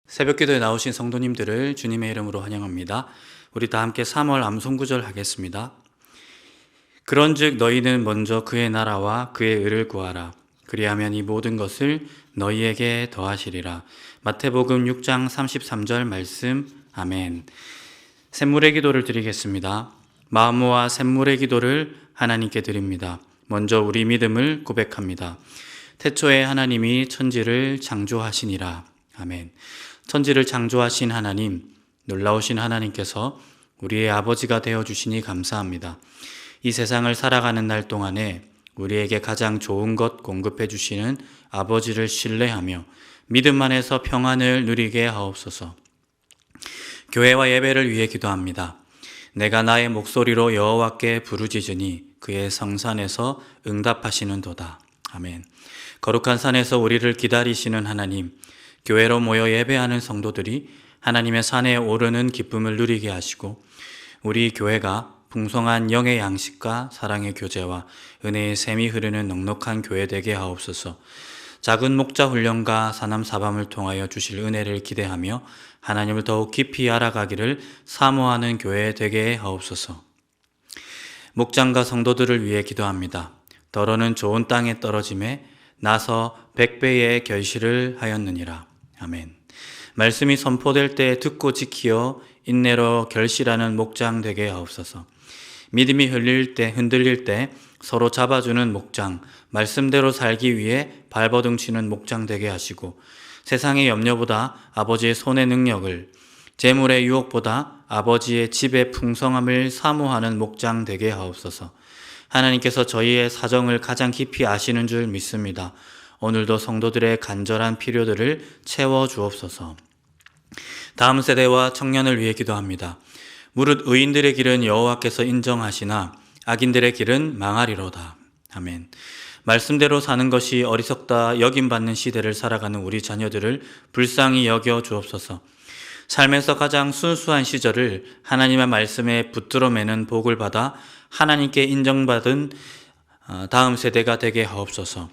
새벽기도에 나오신 성도님들을 주님의 이름으로 환영합니다. 우리 다 함께 3월 암송구절 하겠습니다. 그런즉 너희는 먼저 그의 나라와 그의 의를 구하라. 그리하면 이 모든 것을 너희에게 더하시리라. 마태복음 6장 33절 말씀. 아멘. 샘물의 기도를 드리겠습니다. 마음모아 샘물의 기도를 하나님께 드립니다. 먼저 우리 믿음을 고백합니다. 태초에 하나님이 천지를 창조하시니라. 아멘. 천지를 창조하신 하나님, 놀라우신 하나님께서 우리의 아버지가 되어주시니 감사합니다. 이 세상을 살아가는 날 동안에 우리에게 가장 좋은 것 공급해 주시는 아버지를 신뢰하며 믿음 안에서 평안을 누리게 하옵소서. 교회와 예배를 위해 기도합니다. 내가 나의 목소리로 여호와께 부르짖으니 그의 성산에서 응답하시는도다. 아멘. 거룩한 산에서 우리를 기다리시는 하나님, 교회로 모여 예배하는 성도들이 하나님의 산에 오르는 기쁨을 누리게 하시고 우리 교회가 풍성한 영의 양식과 사랑의 교제와 은혜의 샘이 흐르는 넉넉한 교회 되게 하옵소서. 작은 목자 훈련과 사남사밤을 통하여 주실 은혜를 기대하며 하나님을 더욱 깊이 알아가기를 사모하는 교회 되게 하옵소서. 목장과 성도들을 위해 기도합니다. 더러는 좋은 땅에 떨어짐에 나서 100배의 결실을 하였느니라. 아멘. 말씀이 선포될 때 듣고 지키어 인내로 결실하는 목장 되게 하옵소서. 믿음이 흔들릴 때 서로 잡아주는 목장, 말씀대로 살기 위해 발버둥 치는 목장 되게 하시고 세상의 염려보다 아버지의 손의 능력을, 재물의 유혹보다 아버지의 집의 풍성함을 사모하는 목장 되게 하옵소서. 하나님께서 저희의 사정을 가장 깊이 아시는 줄 믿습니다. 오늘도 성도들의 간절한 필요들을 채워 주옵소서. 다음 세대와 청년을 위해 기도합니다. 무릇 의인들의 길은 여호와께서 인정하시나 악인들의 길은 망하리로다. 아멘. 말씀대로 사는 것이 어리석다 여김받는 시대를 살아가는 우리 자녀들을 불쌍히 여겨 주옵소서. 삶에서 가장 순수한 시절을 하나님의 말씀에 붙들어 매는 복을 받아 하나님께 인정받은 다음 세대가 되게 하옵소서.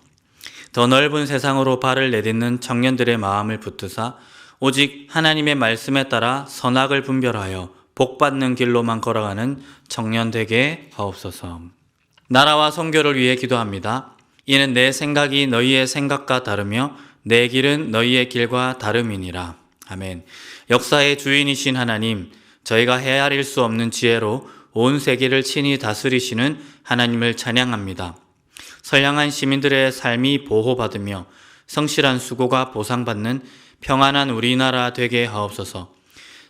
더 넓은 세상으로 발을 내딛는 청년들의 마음을 붙드사 오직 하나님의 말씀에 따라 선악을 분별하여 복받는 길로만 걸어가는 청년 되게 하옵소서. 나라와 선교를 위해 기도합니다. 이는 내 생각이 너희의 생각과 다르며 내 길은 너희의 길과 다름이니라. 아멘. 역사의 주인이신 하나님, 저희가 헤아릴 수 없는 지혜로 온 세계를 친히 다스리시는 하나님을 찬양합니다. 선량한 시민들의 삶이 보호받으며 성실한 수고가 보상받는 평안한 우리나라 되게 하옵소서.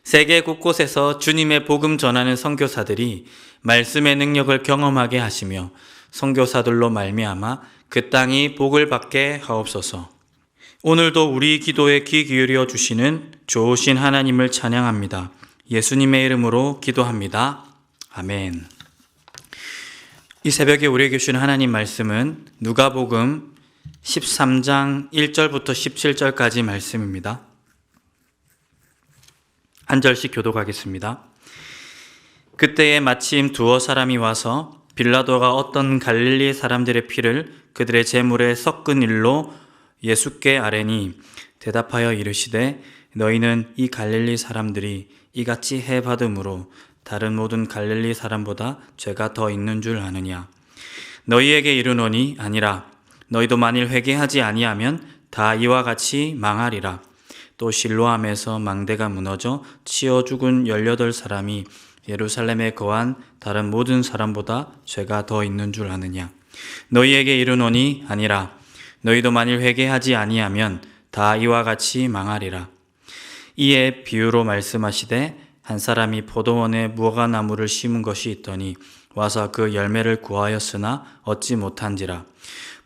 세계 곳곳에서 주님의 복음 전하는 선교사들이 말씀의 능력을 경험하게 하시며 선교사들로 말미암아 그 땅이 복을 받게 하옵소서. 오늘도 우리 기도에 귀 기울여 주시는 좋으신 하나님을 찬양합니다. 예수님의 이름으로 기도합니다. 아멘. 이 새벽에 우리에게 주신 하나님 말씀은 누가복음 13장 1절부터 17절까지 말씀입니다. 한 절씩 교독하겠습니다. 그때에 마침 두어 사람이 와서 빌라도가 어떤 갈릴리 사람들의 피를 그들의 제물에 섞은 일로 예수께 아뢰니 대답하여 이르시되 너희는 이 갈릴리 사람들이 이같이 해받음으로 다른 모든 갈릴리 사람보다 죄가 더 있는 줄 아느냐. 너희에게 이르노니 아니라 너희도 만일 회개하지 아니하면 다 이와 같이 망하리라. 또 실로암에서 망대가 무너져 치어 죽은 18사람이 예루살렘에 거한 다른 모든 사람보다 죄가 더 있는 줄 아느냐. 너희에게 이르노니 아니라 너희도 만일 회개하지 아니하면 다 이와 같이 망하리라. 이에 비유로 말씀하시되 한 사람이 포도원에 무화과나무를 심은 것이 있더니 와서 그 열매를 구하였으나 얻지 못한지라.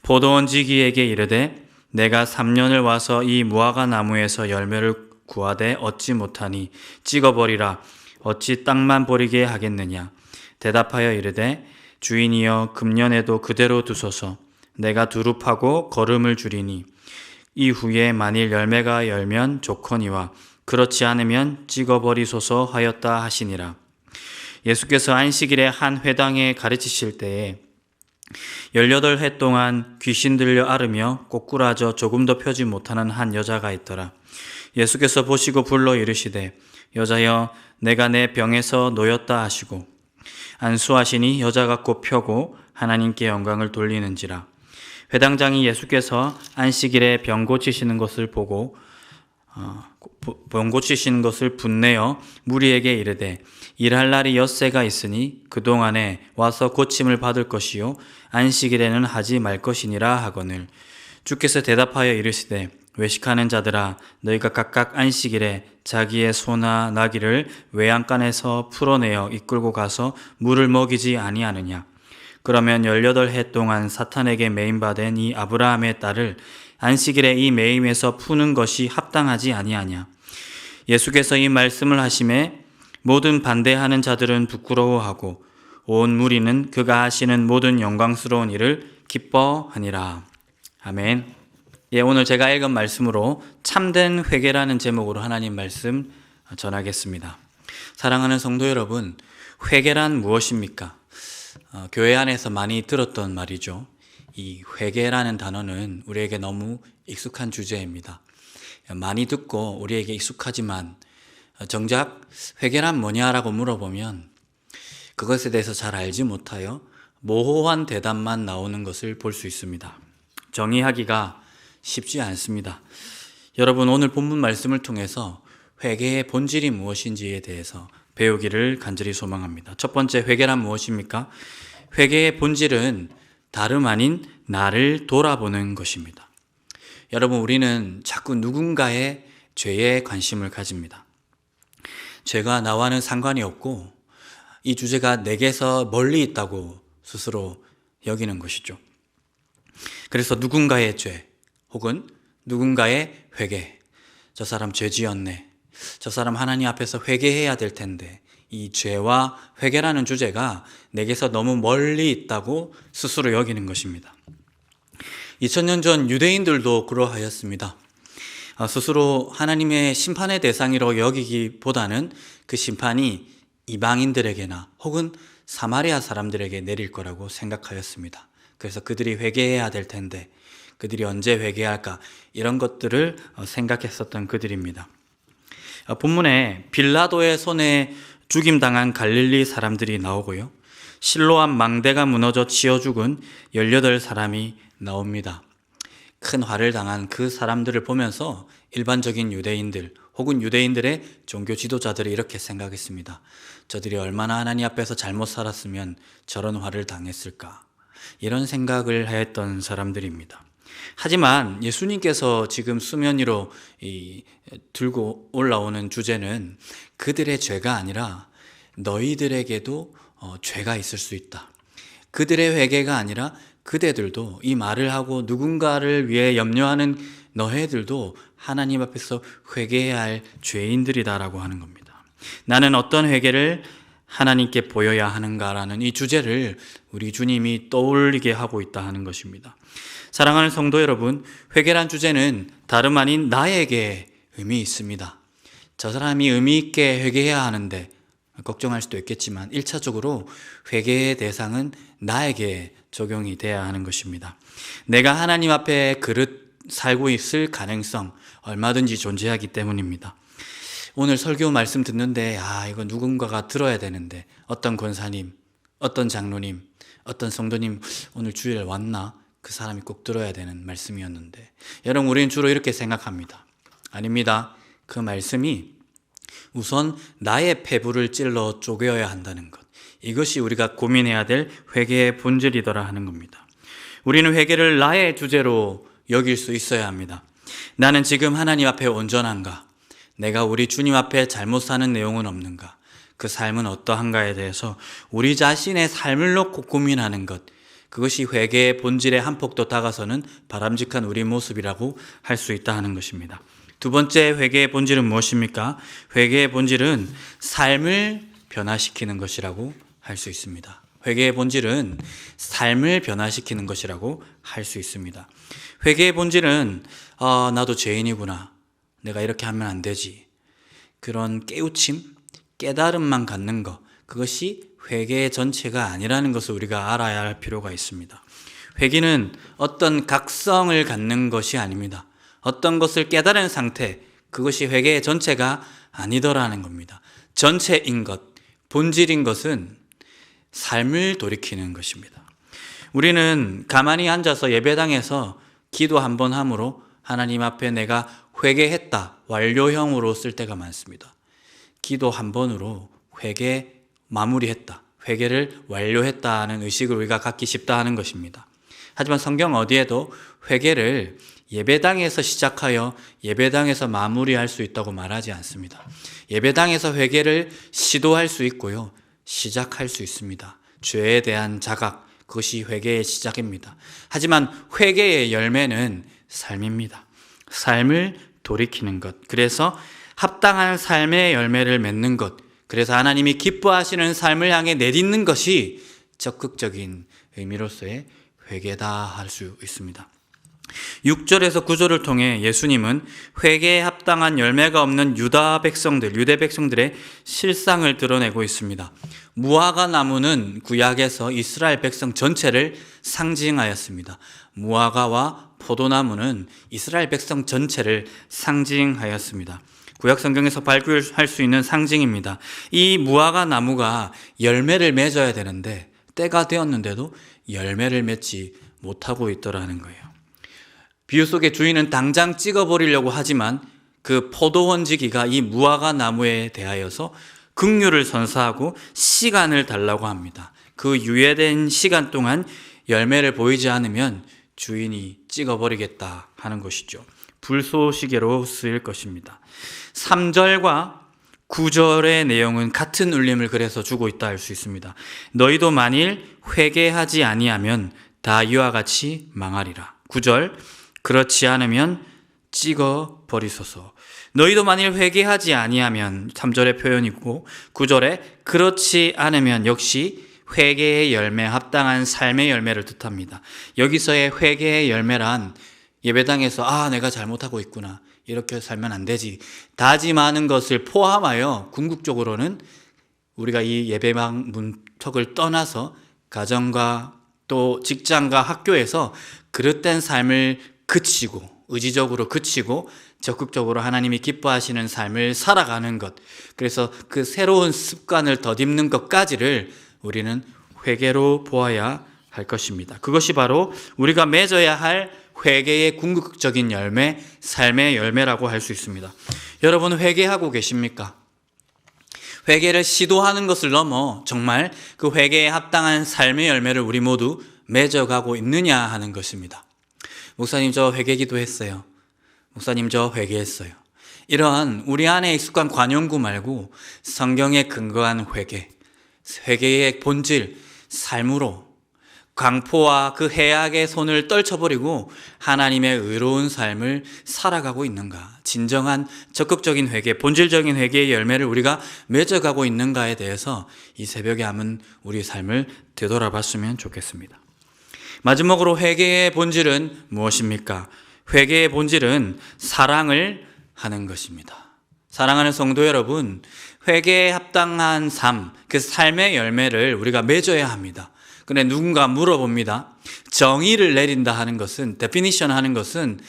포도원 지기에게 이르되 내가 3년을 와서 이 무화과나무에서 열매를 구하되 얻지 못하니 찍어버리라. 어찌 땅만 버리게 하겠느냐. 대답하여 이르되 주인이여 금년에도 그대로 두소서. 내가 두릅하고 거름을 주리니 이후에 만일 열매가 열면 좋거니와 그렇지 않으면 찍어버리소서 하였다 하시니라. 예수께서 안식일에 한 회당에 가르치실 때에 18해 동안 귀신 들려 앓으며 꼬꾸라져 조금도 펴지 못하는 한 여자가 있더라. 예수께서 보시고 불러 이르시되 여자여 내가 내 병에서 놓였다 하시고 안수하시니 여자가 곧 펴고 하나님께 영광을 돌리는지라. 회당장이 예수께서 안식일에 병 고치시는 것을 보고 병 고치시는 것을 분내어 무리에게 이르되 일할 날이 엿새가 있으니 그동안에 와서 고침을 받을 것이요 안식일에는 하지 말 것이니라 하거늘. 주께서 대답하여 이르시되 외식하는 자들아 너희가 각각 안식일에 자기의 소나 나귀를 외양간에서 풀어내어 이끌고 가서 물을 먹이지 아니하느냐. 그러면 18해 동안 사탄에게 매임받은 이 아브라함의 딸을 안식일에 이 매임에서 푸는 것이 합당하지 아니하냐. 예수께서 이 말씀을 하심에 모든 반대하는 자들은 부끄러워하고 온 무리는 그가 하시는 모든 영광스러운 일을 기뻐하니라. 아멘. 오늘 제가 읽은 말씀으로 참된 회개라는 제목으로 하나님 말씀 전하겠습니다. 사랑하는 성도 여러분, 회개란 무엇입니까? 교회 안에서 많이 들었던 말이죠. 이 회개라는 단어는 우리에게 너무 익숙한 주제입니다. 많이 듣고 우리에게 익숙하지만 정작 회개란 뭐냐라고 물어보면 그것에 대해서 잘 알지 못하여 모호한 대답만 나오는 것을 볼 수 있습니다. 정의하기가 쉽지 않습니다. 여러분, 오늘 본문 말씀을 통해서 회개의 본질이 무엇인지에 대해서 배우기를 간절히 소망합니다. 첫 번째, 회개란 무엇입니까? 회개의 본질은 다름 아닌 나를 돌아보는 것입니다. 여러분, 우리는 자꾸 누군가의 죄에 관심을 가집니다. 죄가 나와는 상관이 없고 이 주제가 내게서 멀리 있다고 스스로 여기는 것이죠. 그래서 누군가의 죄 혹은 누군가의 회개, 저 사람 죄 지었네, 저 사람 하나님 앞에서 회개해야 될 텐데, 이 죄와 회개라는 주제가 내게서 너무 멀리 있다고 스스로 여기는 것입니다. 2000년 전 유대인들도 그러하였습니다. 스스로 하나님의 심판의 대상으로 여기기보다는 그 심판이 이방인들에게나 혹은 사마리아 사람들에게 내릴 거라고 생각하였습니다. 그래서 그들이 회개해야 될 텐데 그들이 언제 회개할까, 이런 것들을 생각했었던 그들입니다. 본문에 빌라도의 손에 죽임당한 갈릴리 사람들이 나오고요, 실로암 망대가 무너져 치어 죽은 18사람이 나옵니다. 큰 화를 당한 그 사람들을 보면서 일반적인 유대인들 혹은 유대인들의 종교 지도자들이 이렇게 생각했습니다. 저들이 얼마나 하나님 앞에서 잘못 살았으면 저런 화를 당했을까, 이런 생각을 했던 사람들입니다. 하지만 예수님께서 지금 수면 위로 들고 올라오는 주제는 그들의 죄가 아니라 너희들에게도 죄가 있을 수 있다. 그들의 회개가 아니라 그대들도, 이 말을 하고 누군가를 위해 염려하는 너희들도 하나님 앞에서 회개해야 할 죄인들이다라고 하는 겁니다. 나는 어떤 회개를 하나님께 보여야 하는가라는 이 주제를 우리 주님이 떠올리게 하고 있다 하는 것입니다. 사랑하는 성도 여러분, 회개란 주제는 다름 아닌 나에게 의미 있습니다. 저 사람이 의미 있게 회개해야 하는데 걱정할 수도 있겠지만 1차적으로 회개의 대상은 나에게 적용이 돼야 하는 것입니다. 내가 하나님 앞에 그릇 살고 있을 가능성 얼마든지 존재하기 때문입니다. 오늘 설교 말씀 듣는데 이거 누군가가 들어야 되는데, 어떤 권사님, 어떤 장로님, 어떤 성도님 오늘 주일 왔나? 그 사람이 꼭 들어야 되는 말씀이었는데, 여러분, 우리는 주로 이렇게 생각합니다. 아닙니다. 그 말씀이 우선 나의 폐부를 찔러 쪼개어야 한다는 것, 이것이 우리가 고민해야 될 회개의 본질이더라 하는 겁니다. 우리는 회개를 나의 주제로 여길 수 있어야 합니다. 나는 지금 하나님 앞에 온전한가? 내가 우리 주님 앞에 잘못 사는 내용은 없는가? 그 삶은 어떠한가에 대해서 우리 자신의 삶을 놓고 고민하는 것, 그것이 회개의 본질에 한 폭도 다가서는 바람직한 우리 모습이라고 할 수 있다 하는 것입니다. 두 번째, 회개의 본질은 무엇입니까? 회개의 본질은 삶을 변화시키는 것이라고 할 수 있습니다. 회개의 본질은 삶을 변화시키는 것이라고 할 수 있습니다. 회개의 본질은 나도 죄인이구나, 내가 이렇게 하면 안 되지, 그런 깨우침, 깨달음만 갖는 것, 그것이 회개의 전체가 아니라는 것을 우리가 알아야 할 필요가 있습니다. 회개는 어떤 각성을 갖는 것이 아닙니다. 어떤 것을 깨달은 상태, 그것이 회개의 전체가 아니더라는 겁니다. 전체인 것, 본질인 것은 삶을 돌이키는 것입니다. 우리는 가만히 앉아서 예배당에서 기도 한 번 함으로 하나님 앞에 내가 회개했다, 완료형으로 쓸 때가 많습니다. 기도 한 번으로 회개 마무리했다, 회개를 완료했다는 의식을 우리가 갖기 쉽다 하는 것입니다. 하지만 성경 어디에도 회개를 예배당에서 시작하여 예배당에서 마무리할 수 있다고 말하지 않습니다. 예배당에서 회개를 시도할 수 있고요, 시작할 수 있습니다. 죄에 대한 자각, 그것이 회개의 시작입니다. 하지만 회개의 열매는 삶입니다. 삶을 돌이키는 것, 그래서 합당한 삶의 열매를 맺는 것, 그래서 하나님이 기뻐하시는 삶을 향해 내딛는 것이 적극적인 의미로서의 회개다 할 수 있습니다. 6절에서 9절을 통해 예수님은 회개에 합당한 열매가 없는 유대 백성들의 실상을 드러내고 있습니다. 무화과 나무는 구약에서 이스라엘 백성 전체를 상징하였습니다. 무화과와 포도나무는 이스라엘 백성 전체를 상징하였습니다. 구약 성경에서 발견할 수 있는 상징입니다. 이 무화과 나무가 열매를 맺어야 되는데 때가 되었는데도 열매를 맺지 못하고 있더라는 거예요. 비유 속의 주인은 당장 찍어버리려고 하지만 그 포도원지기가 이 무화과 나무에 대하여서 긍휼을 선사하고 시간을 달라고 합니다. 그 유예된 시간 동안 열매를 보이지 않으면 주인이 찍어버리겠다 하는 것이죠. 불쏘시개로 쓰일 것입니다. 3절과 9절의 내용은 같은 울림을 그래서 주고 있다 할 수 있습니다. 너희도 만일 회개하지 아니하면 다 이와 같이 망하리라. 9절, 그렇지 않으면 찍어 버리소서. 너희도 만일 회개하지 아니하면 3절의 표현이고 9절에 그렇지 않으면 역시 회개의 열매, 합당한 삶의 열매를 뜻합니다. 여기서의 회개의 열매란 예배당에서 내가 잘못하고 있구나, 이렇게 살면 안 되지, 다짐하는 것을 포함하여 궁극적으로는 우리가 이 예배당 문턱을 떠나서 가정과 또 직장과 학교에서 그릇된 삶을 그치고, 의지적으로 그치고 적극적으로 하나님이 기뻐하시는 삶을 살아가는 것, 그래서 그 새로운 습관을 덧입는 것까지를 우리는 회개로 보아야 할 것입니다. 그것이 바로 우리가 맺어야 할 회개의 궁극적인 열매, 삶의 열매라고 할 수 있습니다. 여러분, 회개하고 계십니까? 회개를 시도하는 것을 넘어 정말 그 회개에 합당한 삶의 열매를 우리 모두 맺어가고 있느냐 하는 것입니다. 목사님, 저 회개기도 했어요. 목사님, 저 회개했어요. 이러한 우리 안에 익숙한 관용구 말고 성경에 근거한 회개의 본질, 삶으로 광포와 그 해악의 손을 떨쳐버리고 하나님의 의로운 삶을 살아가고 있는가, 진정한 적극적인 회개, 본질적인 회개의 열매를 우리가 맺어가고 있는가에 대해서 이 새벽에 한번 우리 삶을 되돌아봤으면 좋겠습니다. 마지막으로 회개의 본질은 무엇입니까? 회개의 본질은 사랑을 하는 것입니다. 사랑하는 성도 여러분, 회개에 합당한 삶, 그 삶의 열매를 우리가 맺어야 합니다. 근데 누군가 물어봅니다. 정의를 내린다 하는 것은, 데피니션 하는 것은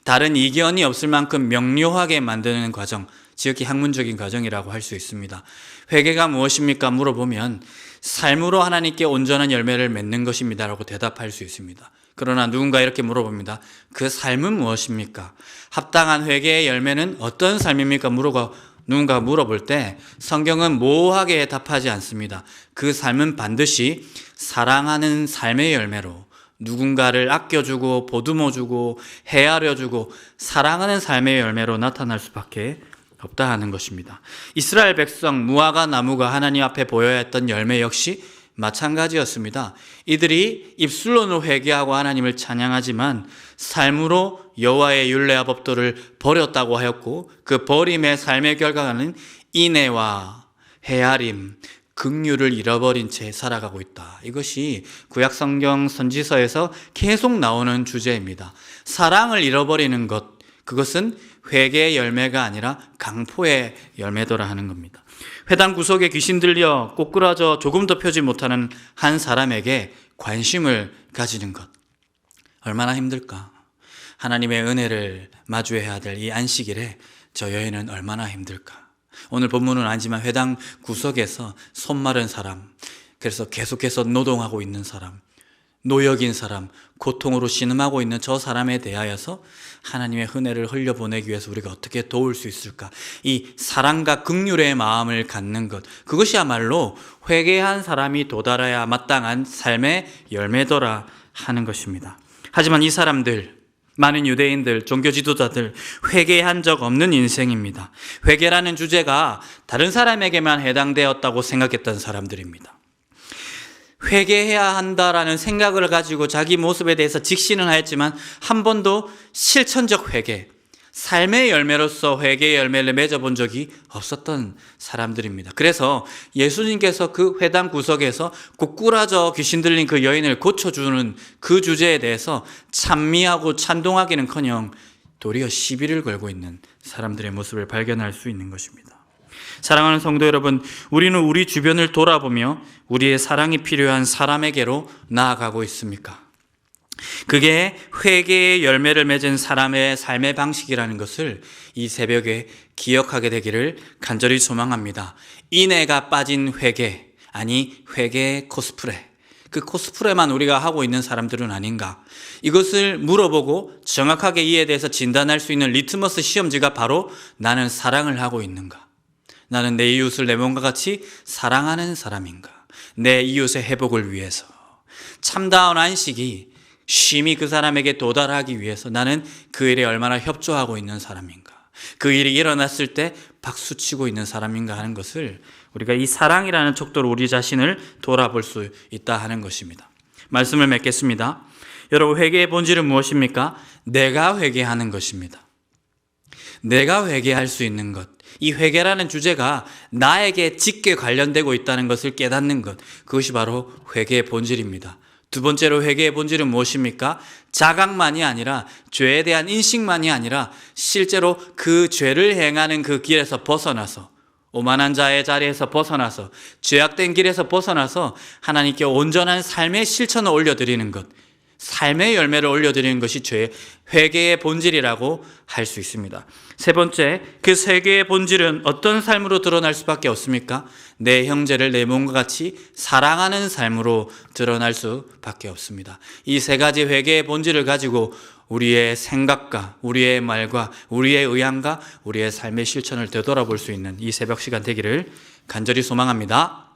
다른 이견이 없을 만큼 명료하게 만드는 과정, 지극히 학문적인 과정이라고 할 수 있습니다. 회개가 무엇입니까? 물어보면 삶으로 하나님께 온전한 열매를 맺는 것입니다 라고 대답할 수 있습니다. 그러나 누군가 이렇게 물어봅니다. 그 삶은 무엇입니까? 합당한 회개의 열매는 어떤 삶입니까? 누군가 물어볼 때 성경은 모호하게 답하지 않습니다. 그 삶은 반드시 사랑하는 삶의 열매로, 누군가를 아껴주고 보듬어주고 헤아려주고 사랑하는 삶의 열매로 나타날 수밖에 없다 하는 것입니다. 이스라엘 백성 무화과 나무가 하나님 앞에 보여야 했던 열매 역시 마찬가지였습니다. 이들이 입술로는 회개하고 하나님을 찬양하지만 삶으로 여호와의 율례와 법도를 버렸다고 하였고, 그 버림의 삶의 결과는 인애와 헤아림, 긍휼을 잃어버린 채 살아가고 있다. 이것이 구약 성경 선지서에서 계속 나오는 주제입니다. 사랑을 잃어버리는 것, 그것은 회개의 열매가 아니라 강포의 열매더라 하는 겁니다. 회당 구석에 귀신 들려 꼬꾸라져 조금 더 펴지 못하는 한 사람에게 관심을 가지는 것, 얼마나 힘들까. 하나님의 은혜를 마주해야 될 이 안식일에 저 여인은 얼마나 힘들까. 오늘 본문은 아니지만 회당 구석에서 손 마른 사람, 그래서 계속해서 노동하고 있는 사람, 노역인 사람, 고통으로 신음하고 있는 저 사람에 대하여서 하나님의 은혜를 흘려보내기 위해서 우리가 어떻게 도울 수 있을까? 이 사랑과 긍휼의 마음을 갖는 것, 그것이야말로 회개한 사람이 도달해야 마땅한 삶의 열매더라 하는 것입니다. 하지만 이 사람들, 많은 유대인들, 종교 지도자들 회개한 적 없는 인생입니다. 회개라는 주제가 다른 사람에게만 해당되었다고 생각했던 사람들입니다. 회개해야 한다라는 생각을 가지고 자기 모습에 대해서 직신은 하였지만 한 번도 실천적 회개, 삶의 열매로서 회개의 열매를 맺어본 적이 없었던 사람들입니다. 그래서 예수님께서 그 회당 구석에서 고꾸라져 귀신 들린 그 여인을 고쳐주는 그 주제에 대해서 찬미하고 찬동하기는커녕 도리어 시비를 걸고 있는 사람들의 모습을 발견할 수 있는 것입니다. 사랑하는 성도 여러분, 우리는 우리 주변을 돌아보며 우리의 사랑이 필요한 사람에게로 나아가고 있습니까? 그게 회개의 열매를 맺은 사람의 삶의 방식이라는 것을 이 새벽에 기억하게 되기를 간절히 소망합니다. 인애가 빠진 회개, 아니 회개의 코스프레, 그 코스프레만 우리가 하고 있는 사람들은 아닌가? 이것을 물어보고 정확하게 이에 대해서 진단할 수 있는 리트머스 시험지가 바로 나는 사랑을 하고 있는가? 나는 내 이웃을 내 몸과 같이 사랑하는 사람인가? 내 이웃의 회복을 위해서 참다운 안식이 쉼이 그 사람에게 도달하기 위해서 나는 그 일에 얼마나 협조하고 있는 사람인가? 그 일이 일어났을 때 박수치고 있는 사람인가 하는 것을 우리가 이 사랑이라는 척도로 우리 자신을 돌아볼 수 있다 하는 것입니다. 말씀을 맺겠습니다. 여러분, 회개의 본질은 무엇입니까? 내가 회개하는 것입니다. 내가 회개할 수 있는 것. 이 회개라는 주제가 나에게 직계 관련되고 있다는 것을 깨닫는 것. 그것이 바로 회개의 본질입니다. 두 번째로 회개의 본질은 무엇입니까? 자각만이 아니라 죄에 대한 인식만이 아니라 실제로 그 죄를 행하는 그 길에서 벗어나서 오만한 자의 자리에서 벗어나서 죄악된 길에서 벗어나서 하나님께 온전한 삶의 실천을 올려드리는 것, 삶의 열매를 올려드리는 것이 회개의 본질이라고 할 수 있습니다. 세 번째, 그 회개의 본질은 어떤 삶으로 드러날 수밖에 없습니까? 내 형제를 내 몸과 같이 사랑하는 삶으로 드러날 수밖에 없습니다. 이 세 가지 회개의 본질을 가지고 우리의 생각과 우리의 말과 우리의 의향과 우리의 삶의 실천을 되돌아볼 수 있는 이 새벽 시간 되기를 간절히 소망합니다.